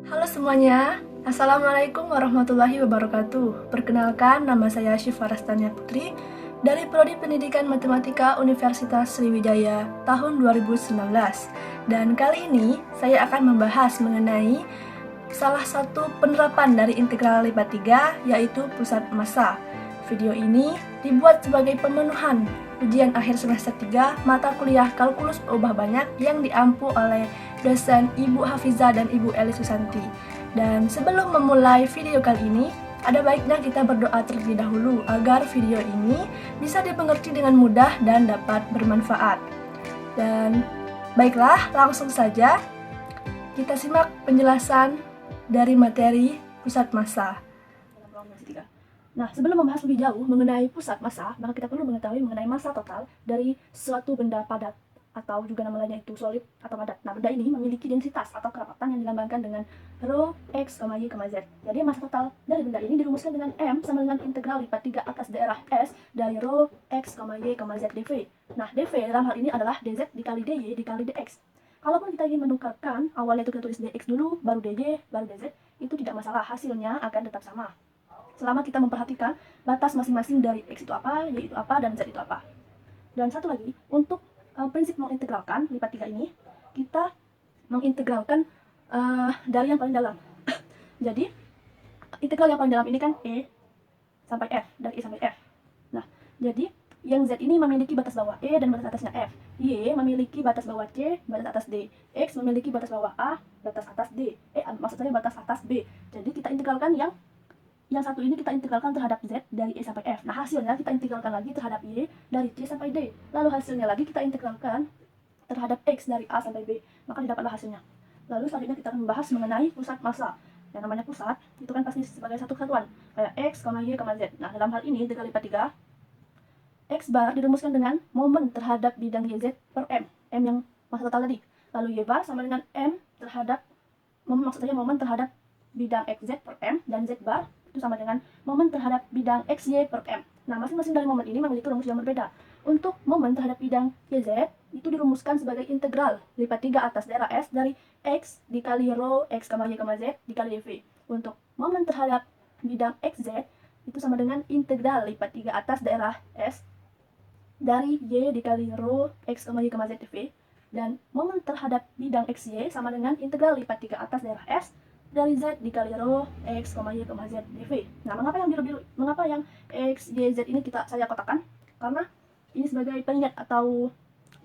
Halo semuanya, Assalamualaikum warahmatullahi wabarakatuh. Perkenalkan, nama saya Syifa Rastania Putri dari Prodi Pendidikan Matematika Universitas Sriwijaya tahun 2019. Dan kali ini saya akan membahas mengenai salah satu penerapan dari integral lipat 3, yaitu pusat massa. Video ini dibuat sebagai pemenuhan ujian akhir semester 3 mata kuliah kalkulus berubah banyak yang diampu oleh dosen Ibu Hafiza dan Ibu Eli Susanti. Dan sebelum memulai video kali ini, ada baiknya kita berdoa terlebih dahulu agar video ini bisa dimengerti dengan mudah dan dapat bermanfaat. Dan baiklah, langsung saja kita simak penjelasan dari materi pusat massa. Nah, sebelum membahas lebih jauh mengenai pusat massa, maka kita perlu mengetahui mengenai massa total dari suatu benda padat atau juga nama lainnya itu solid atau padat. Nah, benda ini memiliki densitas atau kerapatan yang dilambangkan dengan rho x, y, z. Jadi massa total dari benda ini dirumuskan dengan M sama dengan integral lipat 3 atas daerah S dari rho x, y, z dV. Nah, dV dalam hal ini adalah dz dikali dy dikali dx. Kalaupun kita ingin menukarkan, awalnya itu kita tulis dx dulu, baru dy, baru dz, itu tidak masalah, hasilnya akan tetap sama selama kita memperhatikan batas masing-masing dari x itu apa, y itu apa, dan z itu apa. Dan satu lagi, untuk prinsip mengintegralkan lipat 3 ini, kita mengintegralkan dari yang paling dalam. Jadi, integral yang paling dalam ini kan E sampai F, dari E sampai F. Nah, jadi yang Z ini memiliki batas bawah E dan batas atasnya F. Y memiliki batas bawah C, batas atas D. X memiliki batas bawah A, batas atas D. Maksud saya batas atas B. Jadi kita integralkan yang satu ini kita integralkan terhadap Z dari E sampai F. Nah, hasilnya kita integralkan lagi terhadap Y dari C sampai D. Lalu hasilnya lagi kita integralkan terhadap X dari A sampai B. Maka didapatlah hasilnya. Lalu selanjutnya kita akan membahas mengenai pusat massa. Yang namanya pusat, itu kan pasti sebagai satu kesatuan. Kayak X, Y, Z. Nah, dalam hal ini, integral lipat 3, X bar dirumuskan dengan momen terhadap bidang YZ per M. M yang massa total tadi. Lalu Y bar sama dengan M terhadap, maksudnya momen terhadap bidang XZ per M, dan Z bar itu sama dengan momen terhadap bidang XY per M. Nah, masing-masing dari momen ini memiliki rumus yang berbeda. Untuk momen terhadap bidang YZ, itu dirumuskan sebagai integral lipat 3 atas daerah S dari X dikali rho X, Y, Z dikali dV. Untuk momen terhadap bidang XZ, itu sama dengan integral lipat 3 atas daerah S dari Y dikali rho X, Y, Z dV. Dan momen terhadap bidang XY sama dengan integral lipat 3 atas daerah S dari Z dikali rho X, Y, Z dV. Nah, mengapa yang biru-biru, mengapa yang X, Y, Z ini saya kotakkan? Karena ini sebagai pengingat atau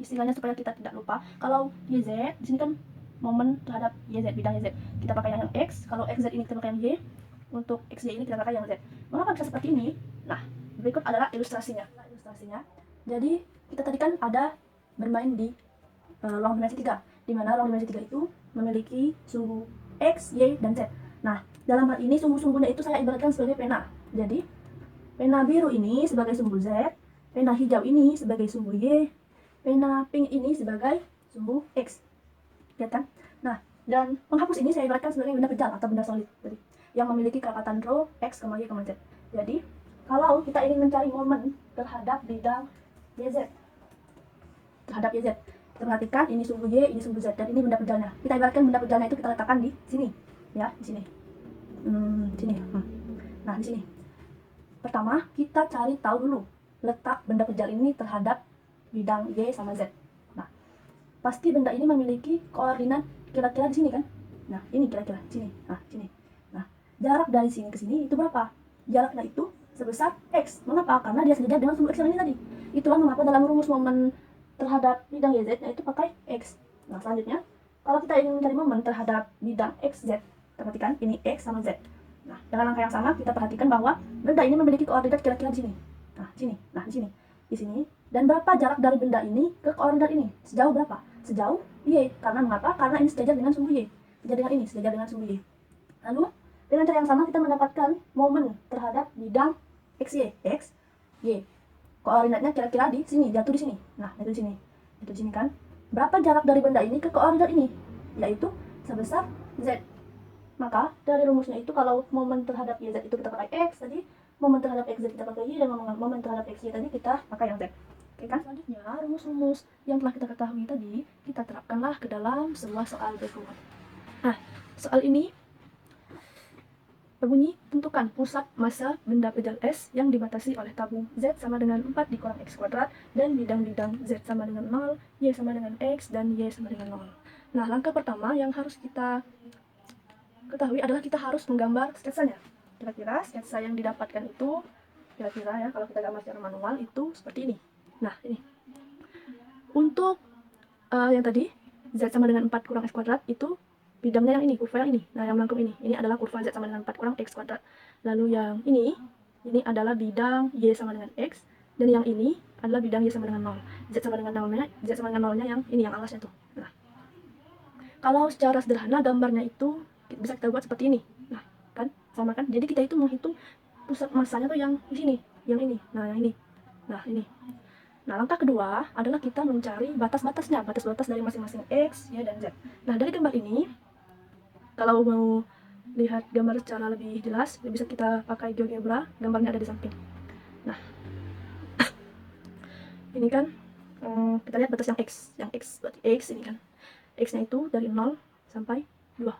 istilahnya supaya kita tidak lupa. Kalau YZ, di sini kan momen terhadap YZ, bidang YZ. Kita pakai yang X, kalau XZ ini kita pakai yang Y, untuk XY ini kita pakai yang Z. Mengapa bisa seperti ini? Nah, berikut adalah ilustrasinya. Jadi, kita tadi kan ada bermain di ruang dimensi 3, di mana ruang dimensi 3 itu memiliki sumbu X, Y, dan Z. Nah, dalam hal ini sumbu-sumbunya itu saya ibaratkan sebagai pena. Jadi, pena biru ini sebagai sumbu Z, pena hijau ini sebagai sumbu Y, pena pink ini sebagai sumbu X. Lihat kan? Nah, dan penghapus ini saya ibaratkan sebagai benda kejam atau benda solid tadi, yang memiliki kerapatan rho X, Y, Z. Jadi, kalau kita ingin mencari momen terhadap bidang YZ, kita perhatikan ini sumbu Y, ini sumbu Z, dan ini benda pejalnya. Kita ibaratkan benda pejalnya itu kita letakkan di sini, ya, di sini. Nah, di sini. Pertama, kita cari tahu dulu letak benda pejal ini terhadap bidang Y sama Z. Nah, pasti benda ini memiliki koordinat kira-kira di sini kan? Nah, ini kira-kira di sini. Nah, sini. Nah, jarak dari sini ke sini itu berapa? Jaraknya itu sebesar X. Mengapa? Karena dia sejajar dengan sumbu X yang ini tadi. Itulah mengapa dalam rumus momen terhadap bidang YZ yaitu pakai X. Nah, selanjutnya, kalau kita ingin mencari momen terhadap bidang XZ, perhatikan ini X sama Z. Nah, dengan langkah yang sama kita perhatikan bahwa benda ini memiliki koordinat kira-kira di sini. Nah, di sini. Nah, di sini. Di sini. Dan berapa jarak dari benda ini ke koordinat ini? Sejauh berapa? Sejauh Y. Karena mengapa? Karena ini sejajar dengan sumbu Y. Sejajar dengan ini, sejajar dengan sumbu Y. Lalu, dengan cara yang sama kita mendapatkan momen terhadap bidang XY. X, Y. Koordinatnya kira-kira di sini, jatuh di sini. Nah, jatuh di sini. Jatuh di sini kan. Berapa jarak dari benda ini ke koordinat ini? Yaitu sebesar Z. Maka dari rumusnya itu kalau momen terhadap YZ itu kita pakai X tadi, momen terhadap XZ kita pakai Y, dan momen terhadap XY tadi kita pakai yang Z. Oke kan? Selanjutnya, rumus-rumus yang telah kita ketahui tadi, kita terapkanlah ke dalam sebuah soal berikut. Nah, soal ini Berbunyi, tentukan pusat massa benda pejal S yang dibatasi oleh tabung Z sama dengan 4 dikurang X kuadrat dan bidang-bidang Z sama dengan 0, Y sama dengan X, dan Y sama dengan 0. Nah, langkah pertama yang harus kita ketahui adalah kita harus menggambar sketsanya. Kira-kira sketsa yang didapatkan itu, kira-kira ya, kalau kita gambar secara manual itu seperti ini. Nah, ini. Untuk yang tadi, Z sama dengan 4 kurang X kuadrat itu bidangnya yang ini, kurva yang ini. Nah, yang melengkung ini adalah kurva Z sama dengan 4 kurang X kuadrat. Lalu yang ini adalah bidang Y sama dengan X, dan yang ini adalah bidang Y sama dengan 0. Z sama dengan 0-nya yang ini, yang alasnya tuh. Nah, kalau secara sederhana gambarnya itu bisa kita buat seperti ini. Nah, kan sama kan? Jadi kita itu menghitung pusat massanya tuh yang di sini, yang ini. Nah, yang ini. Nah, ini. Nah, langkah kedua adalah kita mencari batas-batasnya, batas-batas dari masing-masing X, Y, dan Z. Nah, dari gambar ini, kalau mau lihat gambar secara lebih jelas, bisa kita pakai GeoGebra, gambarnya ada di samping. Nah, ini kan kita lihat batas yang X berarti X ini kan. X-nya itu dari 0 sampai 2.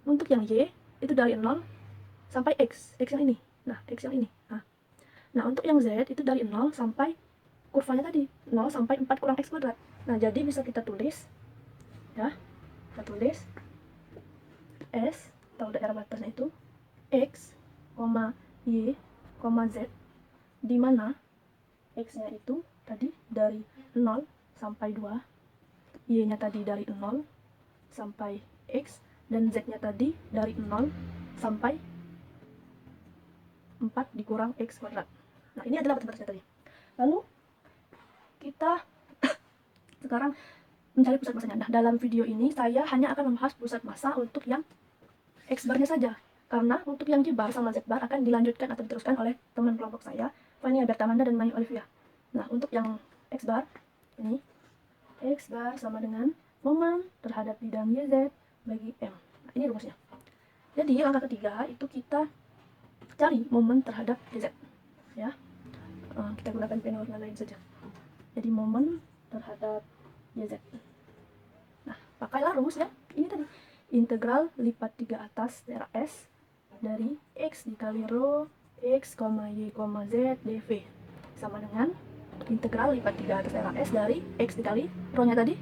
Untuk yang Y, itu dari 0 sampai X yang ini. Nah, X yang ini. Nah, untuk yang Z, itu dari 0 sampai kurvanya tadi 0 sampai 4 kurang X kuadrat. Nah, jadi bisa kita tulis ya, kita tulis S atau daerah batasnya itu X, Y, Z, di mana X-nya itu tadi dari 0 sampai 2, Y-nya tadi dari 0 sampai X, dan Z-nya tadi dari 0 sampai 4 dikurang X kuadrat. Nah, ini adalah batas-batasnya tadi. Lalu kita sekarang mencari pusat massanya. Nah, dalam video ini saya hanya akan membahas pusat massa untuk yang X bar-nya saja, karena untuk yang Y bar sama Z bar akan dilanjutkan atau diteruskan oleh teman kelompok saya, Fania Bertamanda dan Mai Olivia. Nah, untuk yang X bar ini, X bar sama dengan momen terhadap bidang YZ bagi M. Nah, ini rumusnya. Jadi langkah ketiga itu kita cari momen terhadap YZ ya. Kita gunakan pena warna lain saja. Jadi momen terhadap YZ. Nah, pakailah rumus ya. Ini tadi integral lipat 3 atas daerah S dari X dikali rho X, Y, Z dV sama dengan integral lipat 3 atas daerah S dari X dikali rho-nya tadi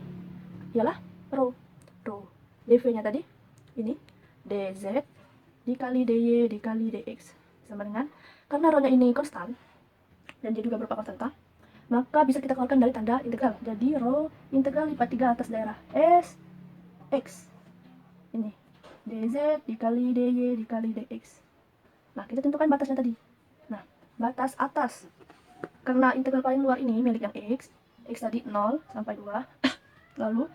ialah rho dV-nya tadi ini dz dikali dy dikali dx sama dengan, karena rho-nya ini konstan dan dia juga berupa konstanta, maka bisa kita keluarkan dari tanda integral. Jadi rho integral lipat 3 atas daerah S X ini dz dikali dy dikali dx. Nah, kita tentukan batasnya tadi. Nah, batas atas, karena integral paling luar ini milik yang X tadi 0 sampai 2, lalu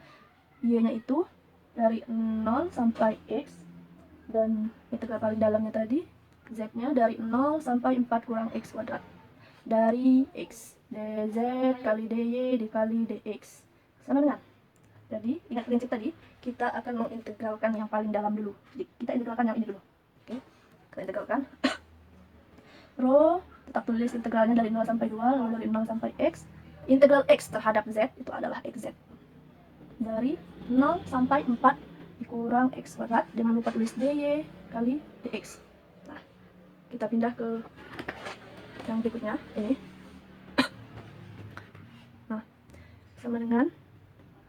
Y-nya itu dari 0 sampai X, dan integral paling dalamnya tadi Z-nya dari 0 sampai 4 kurang X kuadrat dari X dz kali dy dikali dx sama dengan, jadi ingat prinsip tadi, kita akan mengintegralkan yang paling dalam dulu. Jadi kita integralkan yang ini dulu. Oke, kita integralkan rho, tetap tulis integralnya dari 0 sampai 2, lalu dari 0 sampai x. Integral x terhadap z itu adalah xz dari 0 sampai 4 dikurang x kuadrat, jangan lupa tulis dy kali dx. Nah, kita pindah ke yang berikutnya ini. Nah, sama dengan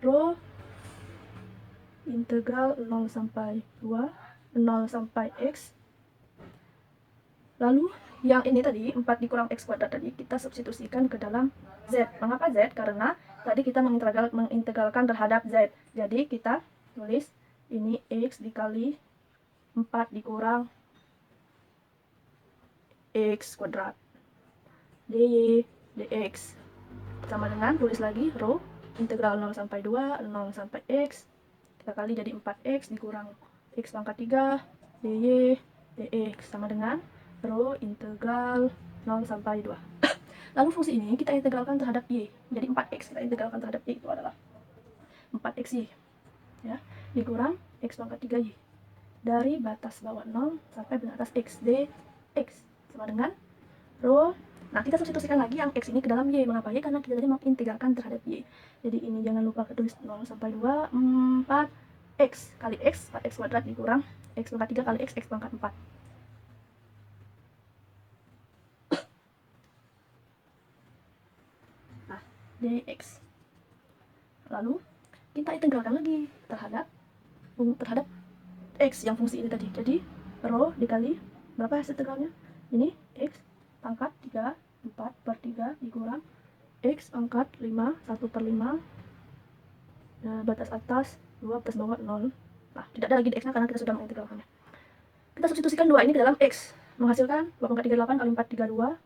rho integral 0 sampai 2, 0 sampai x. Lalu yang ini tadi 4 dikurang x kuadrat tadi kita substitusikan ke dalam z. Mengapa z? Karena tadi kita mengintegralkan terhadap z. Jadi kita tulis ini x dikali 4 dikurang x kuadrat dy dx sama dengan, tulis lagi rho integral 0 sampai 2, 0 sampai x, kita kali jadi 4x dikurang x pangkat 3 dy dx sama dengan rho integral 0 sampai 2. Lalu fungsi ini kita integralkan terhadap y. Jadi 4x kita integralkan terhadap y itu adalah 4xy ya, dikurang x pangkat 3y dari batas bawah 0 sampai batas x dx sama dengan rho. Nah, kita substitusikan lagi yang x ini ke dalam y. Mengapa y? Karena kita tadi mengintegralkan terhadap y. Jadi ini jangan lupa tulis 0 sampai 2, 4x kali x, 4x kuadrat dikurang x pangkat 3 kali x pangkat 4 dx. Lalu kita integralkan lagi terhadap x yang fungsi ini tadi. Jadi rho dikali berapa hasil integralnya? Ini x pangkat 3, 4/3 dikurang x pangkat 5, 1/5, batas atas 2 plus bawah 0. Nah, tidak ada lagi dx-nya karena kita sudah mengintegralkannya. Kita substitusikan 2 ini ke dalam x, menghasilkan 2/38 kali 4, 32.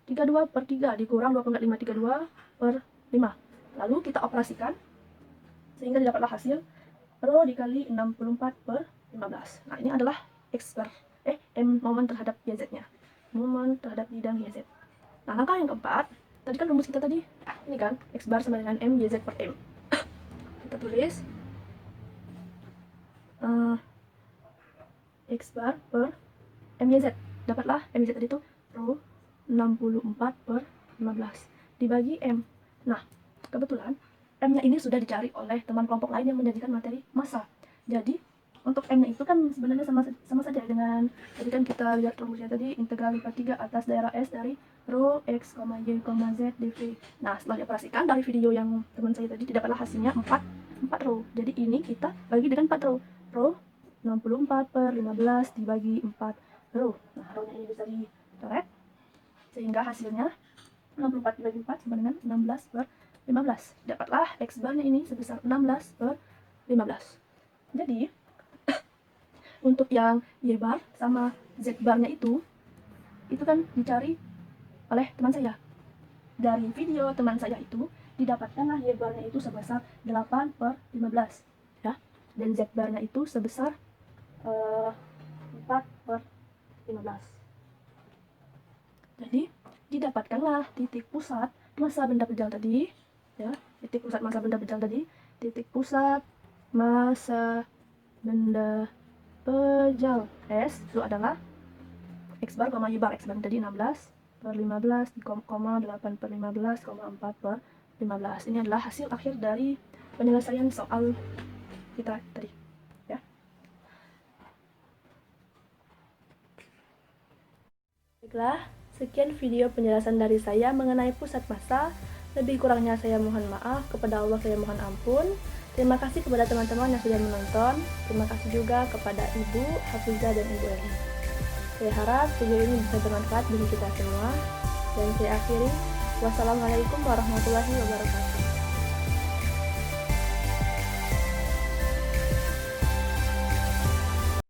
32/3 dikurang 2/5, 32/5. Lalu kita operasikan sehingga didapatlah hasil rho dikali 64/15. Nah, ini adalah x bar, m momen terhadap YZ-nya. Momen terhadap bidang YZ. Nah, langkah yang keempat, tadi kan rumus kita tadi, ini kan, x bar sama dengan m YZ per m. Kita tulis x bar per m YZ. Dapatlah m YZ tadi itu rho 64/15 dibagi m. Nah, kebetulan M-nya ini sudah dicari oleh teman kelompok lain yang menjanjikan materi massa. Jadi, untuk M-nya itu kan sebenarnya sama saja dengan, jadi kan kita lihat rumusnya tadi, integral lipat 3 atas daerah S dari rho X, Y, Z dV. Nah, setelah dioperasikan dari video yang teman saya tadi, didapatlah hasilnya 4 rho. Jadi ini kita bagi dengan 4 rho. Rho 64/15 dibagi 4 rho. Nah, rho-nya ini bisa dicoret, sehingga hasilnya 64 dibagi 4 sama dengan 16/15. Dapatlah x barnya ini sebesar 16/15. Jadi untuk yang y bar sama z barnya itu kan dicari oleh teman saya. Dari video teman saya itu didapatkanlah y barnya itu sebesar 8/15 ya, dan z barnya itu sebesar 4/15. Jadi didapatkanlah titik pusat massa benda pejal tadi ya, titik pusat massa benda pejal tadi, titik pusat massa benda pejal S itu adalah x bar, y bar. X bar tadi 16/15, 8/15, 4/15. Ini adalah hasil akhir dari penyelesaian soal kita tadi ya. Baiklah, sekian video penjelasan dari saya mengenai pusat massa. Lebih kurangnya saya mohon maaf, kepada Allah saya mohon ampun. Terima kasih kepada teman-teman yang sudah menonton. Terima kasih juga kepada Ibu Hafizah dan Ibu Eli. Saya harap video ini bisa bermanfaat bagi kita semua. Dan saya akhiri, wassalamualaikum warahmatullahi wabarakatuh.